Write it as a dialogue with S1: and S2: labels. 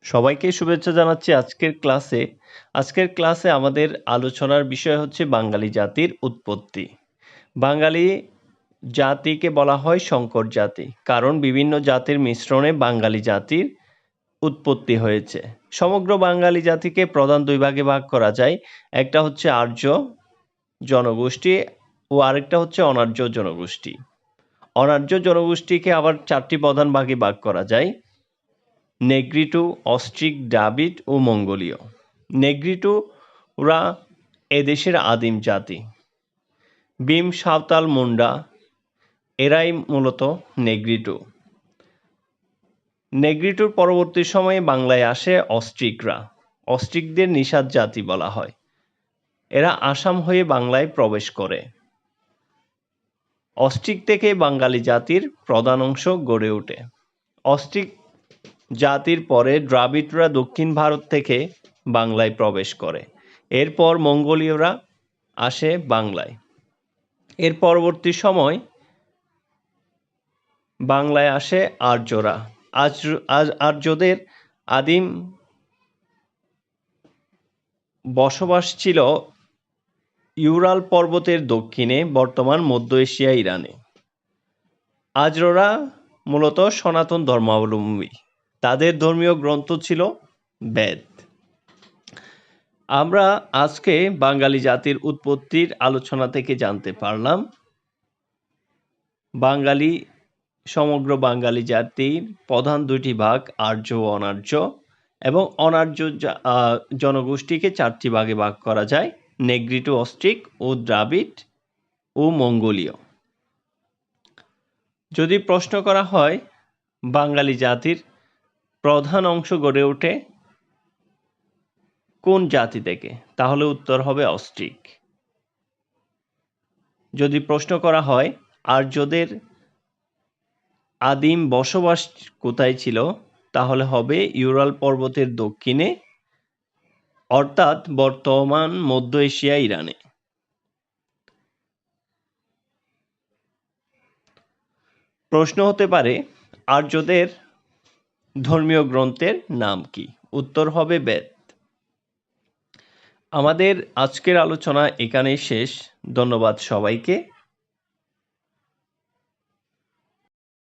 S1: সবাইকে শুভেচ্ছা জানাচ্ছি আজকের ক্লাসে আমাদের আলোচনার বিষয় হচ্ছে বাঙালি জাতির উৎপত্তি। বাঙালি জাতিকে বলা হয় সংকর জাতি, কারণ বিভিন্ন জাতির মিশ্রণে বাঙালি জাতির উৎপত্তি হয়েছে। সমগ্র বাঙালি জাতিকে প্রধান দুই ভাগে ভাগ করা যায়। একটা হচ্ছে আর্য জনগোষ্ঠী ও আরেকটা হচ্ছে অনার্য জনগোষ্ঠী। অনার্য জনগোষ্ঠীকে আবার চারটি প্রধান ভাগে ভাগ করা যায়: নেগ্রিটো, অস্ট্রিক, দ্রাবিড় ও মঙ্গোলীয়। নেগ্রিটোরা এদেশের আদিম জাতি। ভীম, সাঁওতাল, মুন্ডা এরাই মূলত নেগ্রিটো। নেগ্রিটোর পরবর্তী সময়ে বাংলায় আসে অস্ট্রিকরা। অস্ট্রিকদের নিষাদ জাতি বলা হয়। এরা আসাম হয়ে বাংলায় প্রবেশ করে। অস্ট্রিক থেকে বাঙালি জাতির প্রধান অংশ গড়ে ওঠে। অস্ট্রিক জাতির পরে দ্রাবিড়রা দক্ষিণ ভারত থেকে বাংলায় প্রবেশ করে। এরপর মঙ্গোলীয়রা আসে বাংলায়। এর পরবর্তী সময় বাংলায় আসে আর্যরা। আর্যদের আদিম বসবাস ছিল ইউরাল পর্বতের দক্ষিণে, বর্তমান মধ্য এশিয়া, ইরানে। আর্যরা মূলত সনাতন ধর্মাবলম্বী। তাদের ধর্মীয় গ্রন্থ ছিল বেদ। আমরা আজকে বাঙালি জাতির উৎপত্তির আলোচনা থেকে জানতে পারলাম সমগ্র বাঙালি জাতির প্রধান দুটি ভাগ, আর্য ও অনার্য, এবং অনার্য জনগোষ্ঠীকে চারটি ভাগে ভাগ করা যায়: নেগ্রিটো, অস্ট্রিক ও দ্রাবিড় ও মঙ্গোলীয়। যদি প্রশ্ন করা হয় বাঙালি জাতির প্রধান অংশ গড়ে ওঠে কোন জাতি থেকে, তাহলে উত্তর হবে অস্ট্রিক। যদি প্রশ্ন করা হয় আর্যদের আদিম বসবাস কোথায় ছিল, তাহলে হবে ইউরাল পর্বতের দক্ষিণে, অর্থাৎ বর্তমান মধ্য এশিয়া, ইরানে। প্রশ্ন হতে পারে আর্যদের ধর্মীয় গ্রন্থের নাম কি? উত্তর হবে বেদ। আমাদের আজকের আলোচনা এখানেই শেষ। ধন্যবাদ সবাইকে।